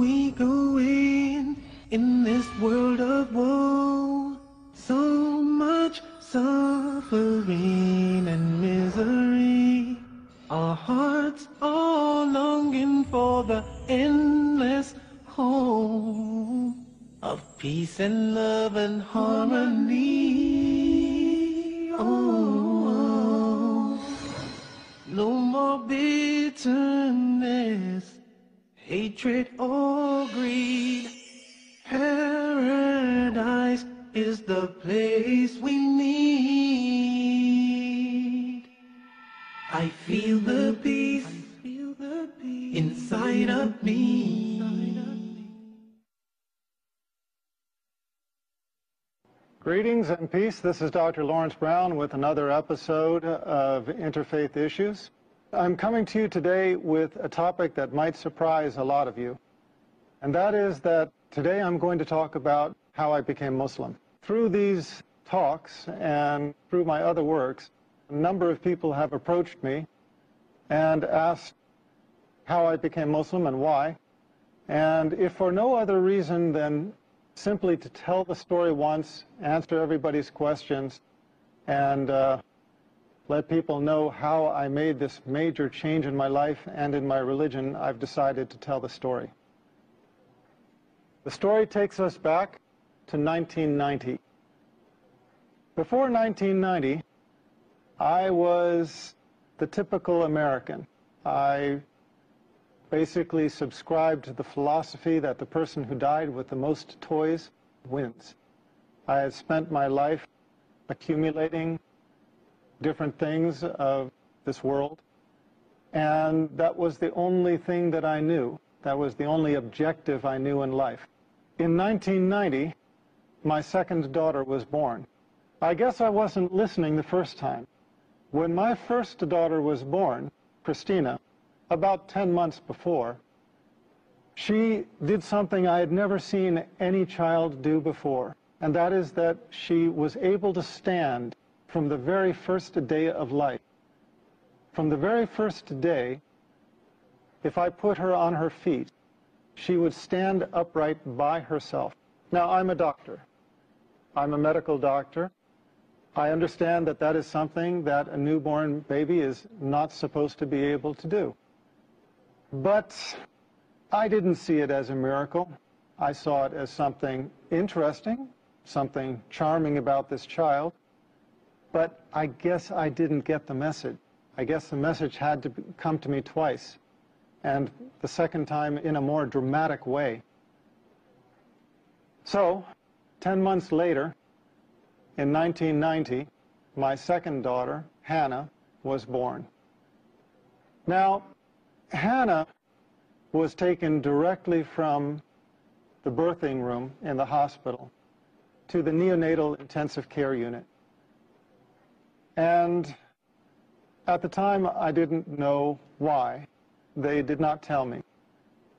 we going in this world of woe? So much suffering and misery. Our hearts are longing for the endless home of peace and love and harmony. Oh, no more bitterness, hatred or greed. Paradise is the place we need. I feel the peace inside of me. Greetings and peace. This is Dr. Laurence Brown with another episode of Interfaith Issues. I'm coming to you today with a topic that might surprise a lot of you. And that is that today I'm going to talk about how I became Muslim. Through these talks and through my other works, a number of people have approached me and asked how I became Muslim and why. And if for no other reason than simply to tell the story once, answer everybody's questions, and let people know how I made this major change in my life and in my religion, I've decided to tell the story. The story takes us back to 1990. Before 1990, I was the typical American. I basically subscribed to the philosophy that the person who died with the most toys wins. I had spent my life accumulating different things of this world, and that was the only thing that I knew. That was the only objective I knew in life. In 1990, my second daughter was born. I guess I wasn't listening the first time. When my first daughter was born, Christina, about 10 months before, she did something I had never seen any child do before, and that is that she was able to stand from the very first day of life. From the very first day, if I put her on her feet, she would stand upright by herself. Now, I'm a doctor. I'm a medical doctor. I understand that that is something that a newborn baby is not supposed to be able to do. But I didn't see it as a miracle. I saw it as something interesting, something charming about this child. But I guess I didn't get the message. I guess the message had to come to me twice, and the second time in a more dramatic way. So, 10 months later, in 1990, my second daughter, Hannah, was born. Now, Hannah was taken directly from the birthing room in the hospital to the neonatal intensive care unit. And at the time, I didn't know why. They did not tell me.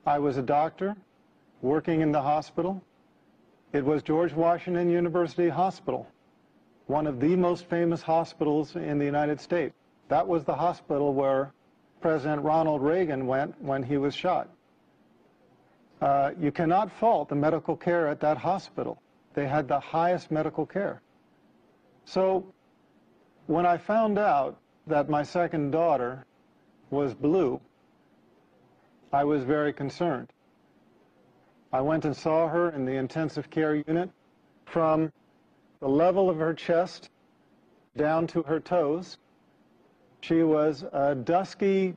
I was a doctor working in the hospital. It was George Washington University Hospital, one of the most famous hospitals in the United States. That was the hospital where President Ronald Reagan went when he was shot. You cannot fault the medical care at that hospital. They had the highest medical care. So when I found out that my second daughter was blue, I was very concerned. I went and saw her in the intensive care unit. From the level of her chest down to her toes, she was a dusky,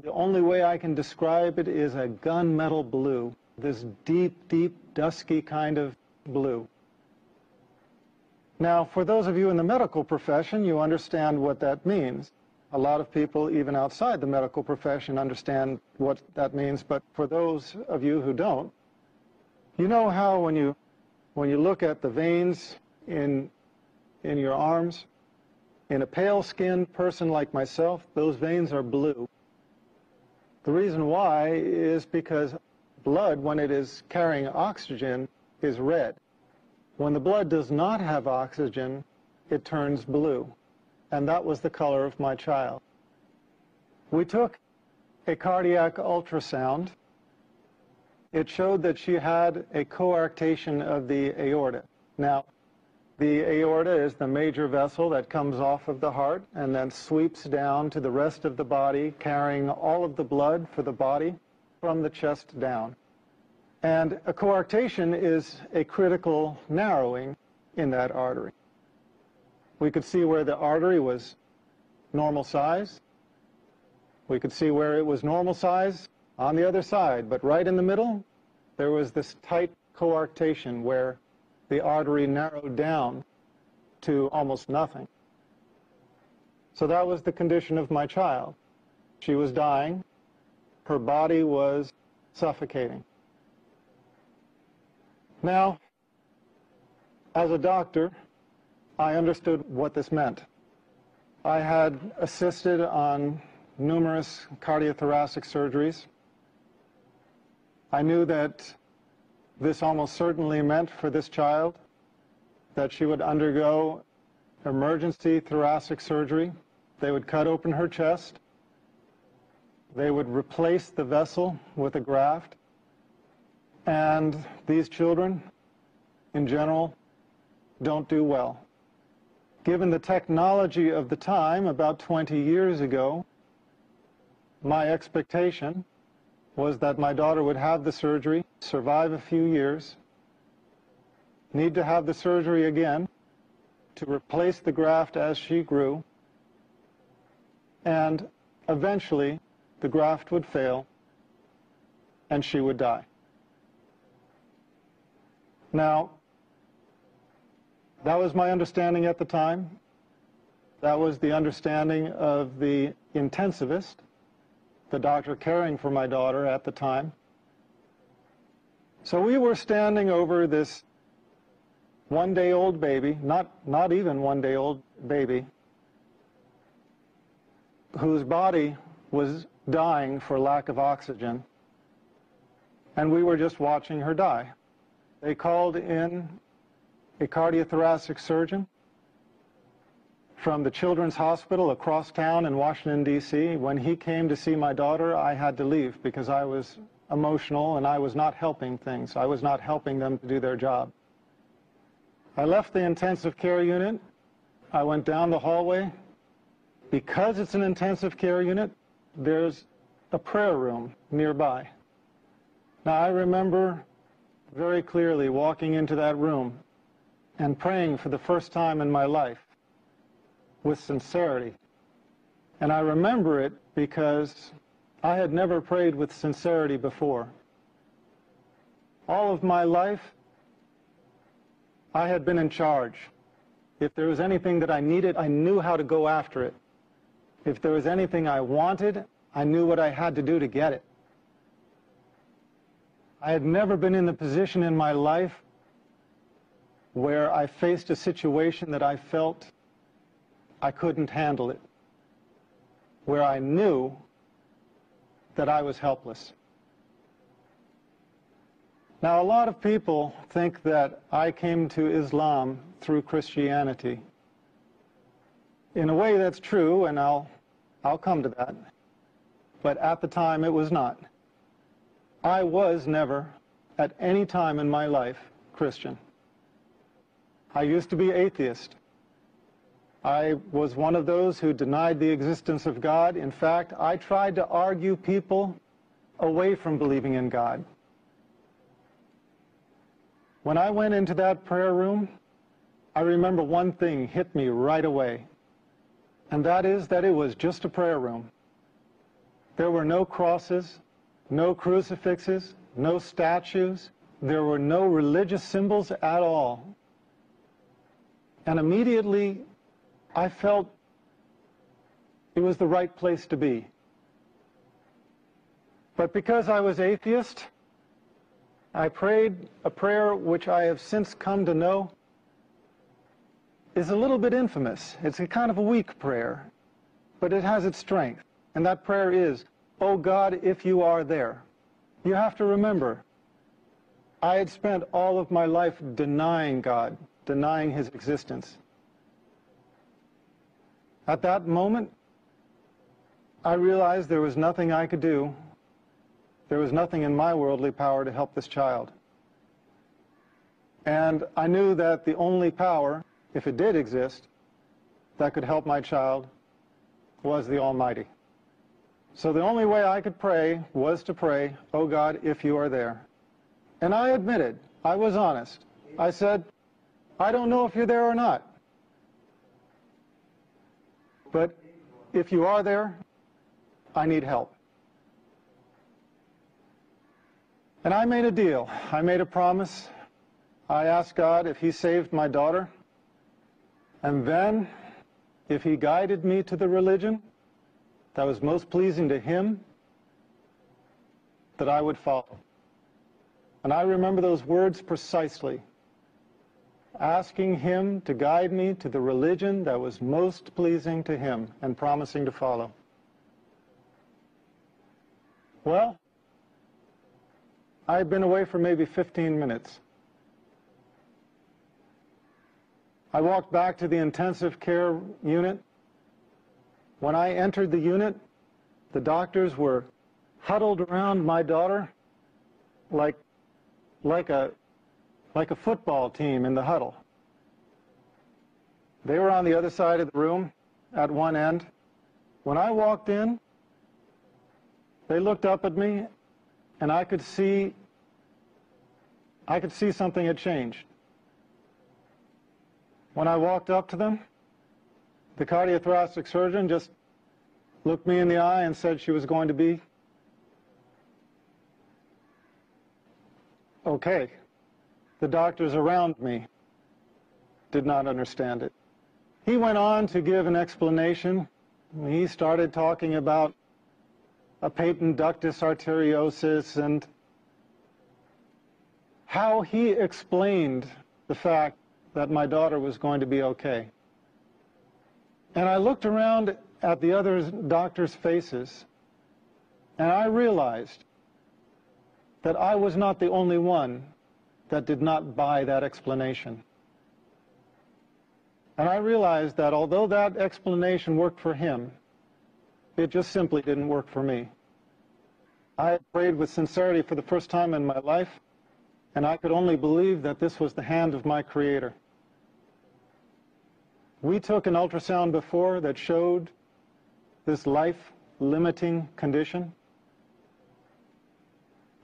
the only way I can describe it is a gunmetal blue, this deep, deep, dusky kind of blue. Now, for those of you in the medical profession, you understand what that means. A lot of people, even outside the medical profession, understand what that means, but for those of you who don't, you know how when you look at the veins in your arms, in a pale-skinned person like myself, those veins are blue. The reason why is because blood, when it is carrying oxygen, is red. When the blood does not have oxygen, it turns blue. And that was the color of my child. We took a cardiac ultrasound it showed that she had a coarctation of the aorta. Now, the aorta is the major vessel that comes off of the heart and then sweeps down to the rest of the body, carrying all of the blood for the body from the chest down. And a coarctation is a critical narrowing in that artery. We could see where the artery was normal size. We could see where it was normal size on the other side, but right in the middle, there was this tight coarctation where the artery narrowed down to almost nothing. So that was the condition of my child. She was dying. Her body was suffocating. Now, as a doctor, I understood what this meant. I had assisted on numerous cardiothoracic surgeries. I knew that this almost certainly meant for this child that she would undergo emergency thoracic surgery. They would cut open her chest. They would replace the vessel with a graft. And these children, in general, don't do well. Given the technology of the time, about 20 years ago, my expectation was that my daughter would have the surgery, survive a few years, need to have the surgery again to replace the graft as she grew, and eventually the graft would fail and she would die. Now, that was my understanding at the time. That was the understanding of the intensivist, the doctor caring for my daughter at the time. So we were standing over this one-day-old baby, not even one-day-old baby, whose body was dying for lack of oxygen, and we were just watching her die. They called in a cardiothoracic surgeon from the Children's Hospital across town in Washington, D.C. When he came to see my daughter, I had to leave because I was emotional and I was not helping things. I was not helping them to do their job. I left the intensive care unit. I went down the hallway. Because it's an intensive care unit, there's a prayer room nearby. Now, I remember very clearly walking into that room and praying for the first time in my life with sincerity. And I remember it because I had never prayed with sincerity before. All of my life, I had been in charge. If there was anything that I needed, I knew how to go after it. If there was anything I wanted, I knew what I had to do to get it. I had never been in the position in my life where I faced a situation that I felt I couldn't handle it, where I knew that I was helpless. Now, a lot of people think that I came to Islam through Christianity. In a way, that's true, and I'll come to that. But at the time, it was not. I was never, at any time in my life, Christian. I used to be atheist. I was one of those who denied the existence of God. In fact, I tried to argue people away from believing in God. When I went into that prayer room, I remember one thing hit me right away, and that is that it was just a prayer room. There were no crosses, no crucifixes, no statues. There were no religious symbols at all. And immediately, I felt it was the right place to be. But because I was atheist, I prayed a prayer which I have since come to know is a little bit infamous. It's a kind of a weak prayer, but it has its strength. And that prayer is, "Oh God, if you are there." You have to remember, I had spent all of my life denying God, denying his existence. At that moment, I realized there was nothing I could do there was nothing in my worldly power to help this child. And I knew that the only power, if it did exist, that could help my child was the Almighty. So the only way I could pray was to pray, "Oh God, if you are there." And I admitted, I was honest. I said, "I don't know if you're there or not. But if you are there, I need help." And I made a deal. I made a promise. I asked God if He saved my daughter, and then if He guided me to the religion that was most pleasing to Him, that I would follow. And I remember those words precisely, asking Him to guide me to the religion that was most pleasing to Him and promising to follow. Well, I had been away for maybe 15 minutes. I walked back to the intensive care unit. When I entered the unit, the doctors were huddled around my daughter like a football team in the huddle. They were on the other side of the room at one end. When I walked in, they looked up at me, and I could see something had changed. When I walked up to them, the cardiothoracic surgeon just looked me in the eye and said she was going to be okay. The doctors around me did not understand it. He went on to give an explanation. He started talking about a patent ductus arteriosus and how he explained the fact that my daughter was going to be okay. And I looked around at the other doctors' faces, and I realized that I was not the only one that did not buy that explanation. And I realized that although that explanation worked for him, it just simply didn't work for me. I had prayed with sincerity for the first time in my life, and I could only believe that this was the hand of my Creator. We took an ultrasound before that showed this life-limiting condition.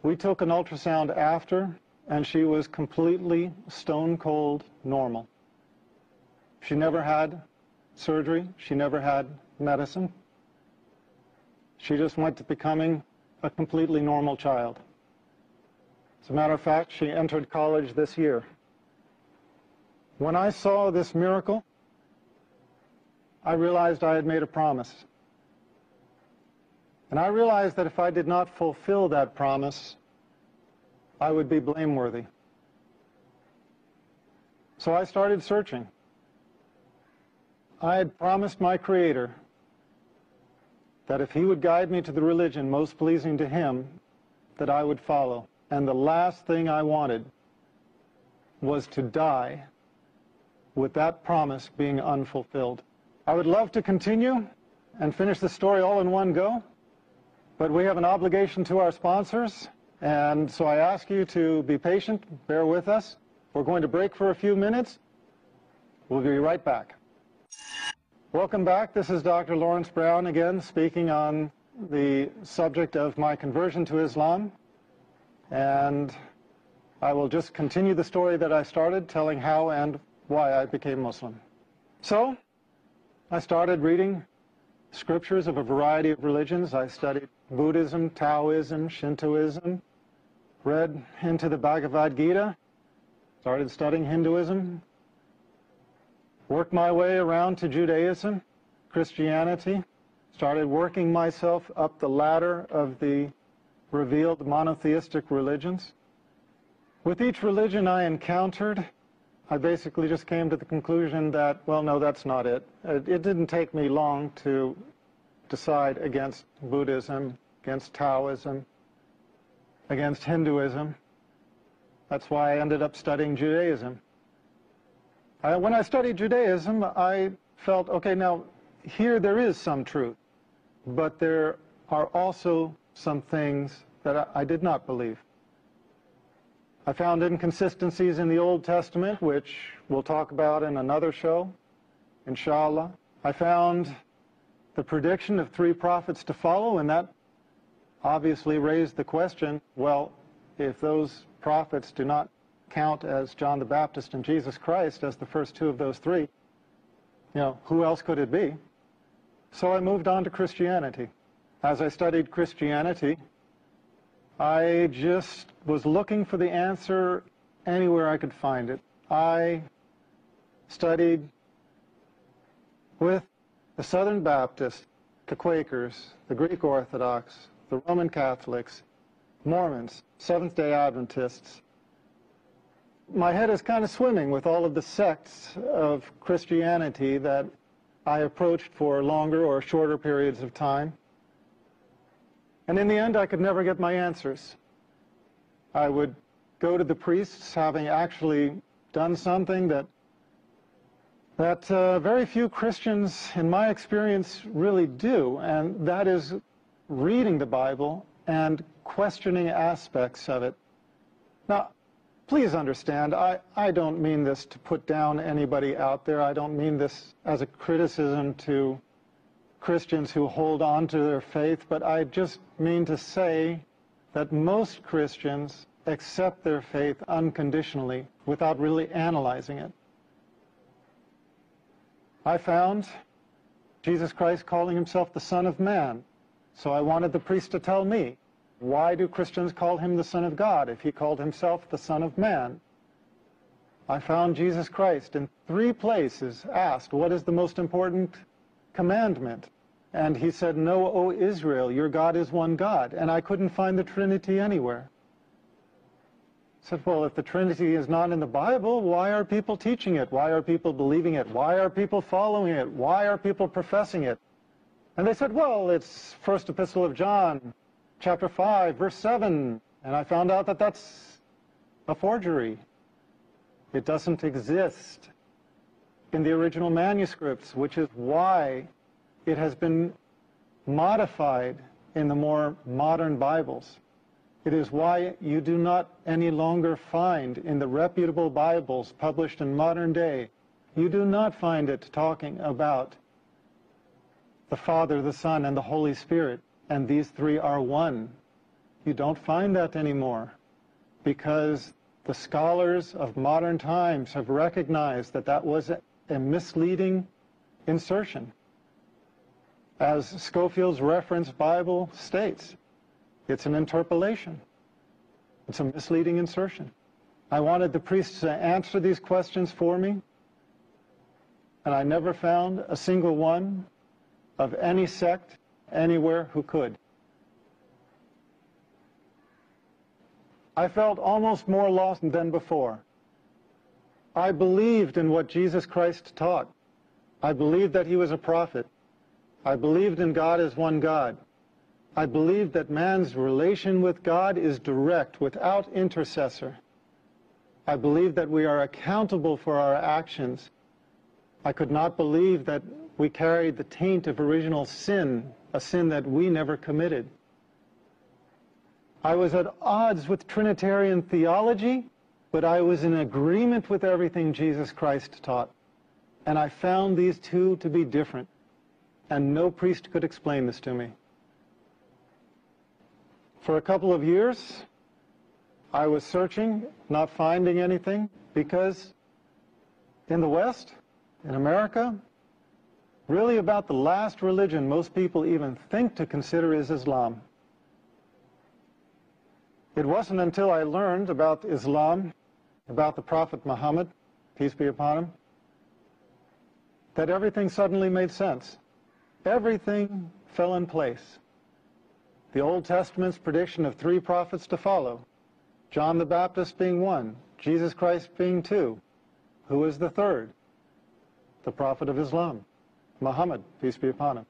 We took an ultrasound after, and she was completely stone-cold normal. She never had surgery. She never had medicine. She just went to becoming a completely normal child. As a matter of fact, she entered college this year. When I saw this miracle, I realized I had made a promise. And I realized that if I did not fulfill that promise, I would be blameworthy. So I started searching. I had promised my Creator that if He would guide me to the religion most pleasing to Him, that I would follow. And the last thing I wanted was to die with that promise being unfulfilled. I would love to continue and finish the story all in one go, but we have an obligation to our sponsors, and so I ask you to be patient, bear with us. We're going to break for a few minutes. We'll be right back. Welcome back. This is Dr. Laurence Brown again, speaking on the subject of my conversion to Islam. And I will just continue the story that I started, telling how and why I became Muslim. So, I started reading scriptures of a variety of religions. I studied Buddhism, Taoism, Shintoism, read into the Bhagavad Gita, started studying Hinduism, worked my way around to Judaism, Christianity, started working myself up the ladder of the revealed monotheistic religions. With each religion I encountered, I basically just came to the conclusion that, well, no, that's not it. It didn't take me long to decide against Buddhism, against Taoism, against Hinduism. That's why I ended up studying Judaism. When I studied Judaism, I felt, okay, now here there is some truth, but there are also some things that I did not believe. I found inconsistencies in the Old Testament, which we'll talk about in another show, inshallah. I found the prediction of 3 prophets to follow, and that obviously raised the question, well, if those prophets do not count as John the Baptist and Jesus Christ as the first 2 of those 3, who else could it be? So I moved on to Christianity. As I studied Christianity, I just was looking for the answer anywhere I could find it. I studied with the Southern Baptists, the Quakers, the Greek Orthodox, the Roman Catholics, Mormons, Seventh-day Adventists. My head is kind of swimming with all of the sects of Christianity that I approached for longer or shorter periods of time. And in the end, I could never get my answers. I would go to the priests, having actually done something that very few Christians, in my experience, really do, and that is reading the Bible and questioning aspects of it. Now, please understand, I don't mean this to put down anybody out there. I don't mean this as a criticism to Christians who hold on to their faith, but I just mean to say that most Christians accept their faith unconditionally without really analyzing it. I found Jesus Christ calling himself the Son of Man, so I wanted the priest to tell me, why do Christians call him the Son of God if he called himself the Son of Man? I found Jesus Christ in 3 places asked, what is the most important commandment? And he said, "Know, O Israel, your God is one God." And I couldn't find the Trinity anywhere. I said, well, if the Trinity is not in the Bible, why are people teaching it? Why are people believing it? Why are people following it? Why are people professing it? And they said, well, it's First Epistle of John, chapter 5, verse 7. And I found out that that's a forgery. It doesn't exist in the original manuscripts, which is why it has been modified in the more modern Bibles. It is why you do not any longer find in the reputable Bibles published in modern day, you do not find it talking about the Father, the Son, and the Holy Spirit, and these 3 are one. You don't find that anymore because the scholars of modern times have recognized that that was a misleading insertion. As Scofield's Reference Bible states, it's an interpolation. It's a misleading insertion. I wanted the priests to answer these questions for me, and I never found a single one of any sect anywhere who could. I felt almost more lost than before. I believed in what Jesus Christ taught. I believed that he was a prophet. I believed in God as one God. I believed that man's relation with God is direct, without intercessor. I believed that we are accountable for our actions. I could not believe that we carried the taint of original sin, a sin that we never committed. I was at odds with Trinitarian theology, but I was in agreement with everything Jesus Christ taught. And I found these 2 to be different. And no priest could explain this to me. For a couple of years, I was searching, not finding anything, because in the West, in America, really about the last religion most people even think to consider is Islam. It wasn't until I learned about Islam, about the Prophet Muhammad, peace be upon him, that everything suddenly made sense. Everything fell in place. The Old Testament's prediction of 3 prophets to follow, John the Baptist being 1, Jesus Christ being 2. Who is the 3rd? The Prophet of Islam, Muhammad, peace be upon him.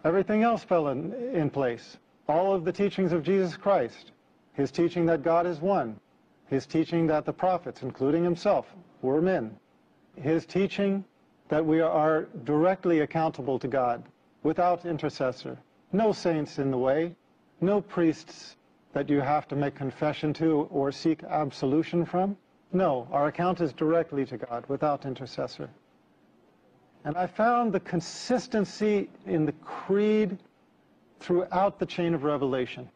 Everything else fell in place. All of the teachings of Jesus Christ, his teaching that God is one, his teaching that the prophets, including himself, were men, his teaching that we are directly accountable to God, without intercessor, no saints in the way, no priests that you have to make confession to or seek absolution from. No, our account is directly to God, without intercessor. And I found the consistency in the creed throughout the chain of revelation.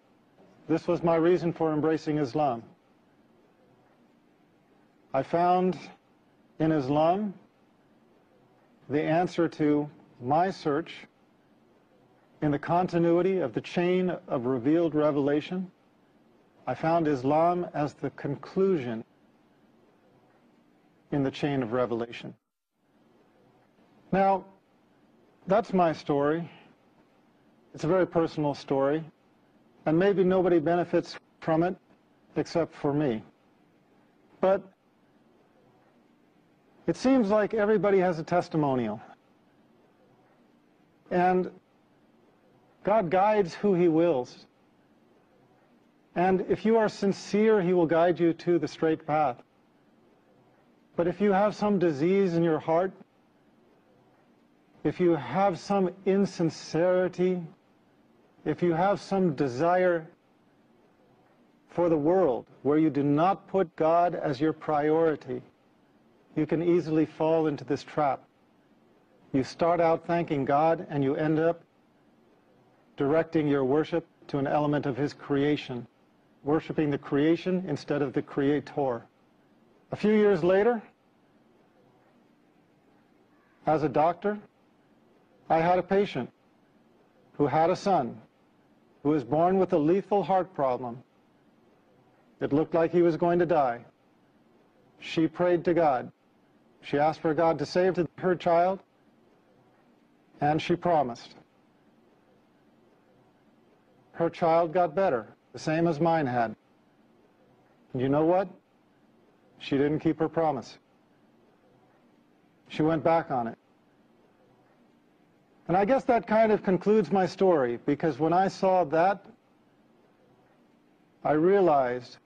This was my reason for embracing Islam. I found in Islam the answer to my search in the continuity of the chain of revealed revelation. I found Islam as the conclusion in the chain of revelation. Now, that's my story. It's a very personal story, and maybe nobody benefits from it except for me. But it seems like everybody has a testimonial. And God guides who He wills. And if you are sincere, He will guide you to the straight path. But if you have some disease in your heart, if you have some insincerity, if you have some desire for the world where you do not put God as your priority, you can easily fall into this trap. You start out thanking God and you end up directing your worship to an element of His creation, worshiping the creation instead of the Creator. A few years later, as a doctor, I had a patient who had a son who was born with a lethal heart problem. It looked like he was going to die. She prayed to God. She asked for God to save her child, and she promised. Her child got better, the same as mine had. And you know what? She didn't keep her promise. She went back on it. And I guess that kind of concludes my story, because when I saw that, I realized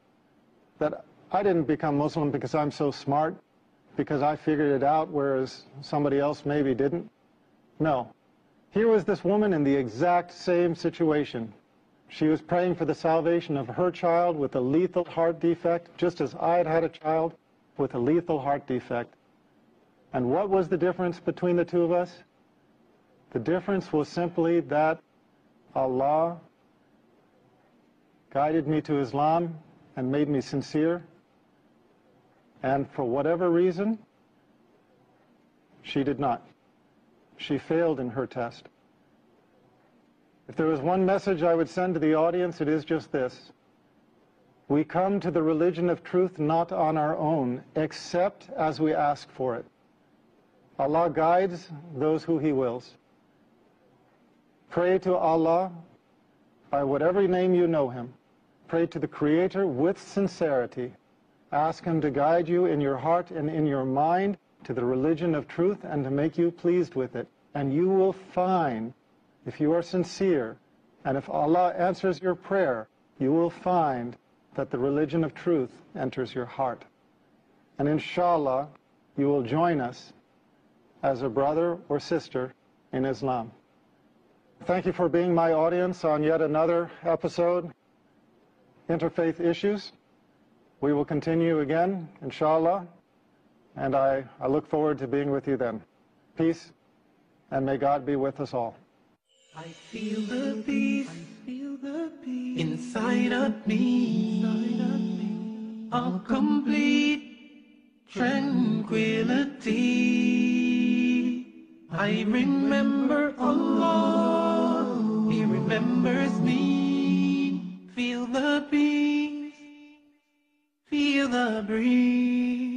that I didn't become Muslim because I'm so smart, because I figured it out, whereas somebody else maybe didn't. No. Here was this woman in the exact same situation. She was praying for the salvation of her child with a lethal heart defect, just as I had had a child with a lethal heart defect. And what was the difference between the two of us? The difference was simply that Allah guided me to Islam and made me sincere. And for whatever reason, she did not. She failed in her test. If there was one message I would send to the audience, it is just this. We come to the religion of truth not on our own, except as we ask for it. Allah guides those who He wills. Pray to Allah by whatever name you know Him. Pray to the Creator with sincerity. Ask Him to guide you in your heart and in your mind to the religion of truth and to make you pleased with it. And you will find, if you are sincere, and if Allah answers your prayer, you will find that the religion of truth enters your heart. And inshallah, you will join us as a brother or sister in Islam. Thank you for being my audience on yet another episode, Interfaith Issues. We will continue again, inshallah, and I look forward to being with you then. Peace, and may God be with us all. I feel the peace, inside of me, a complete tranquility. I remember Allah, He remembers me. Feel the peace, feel the breeze.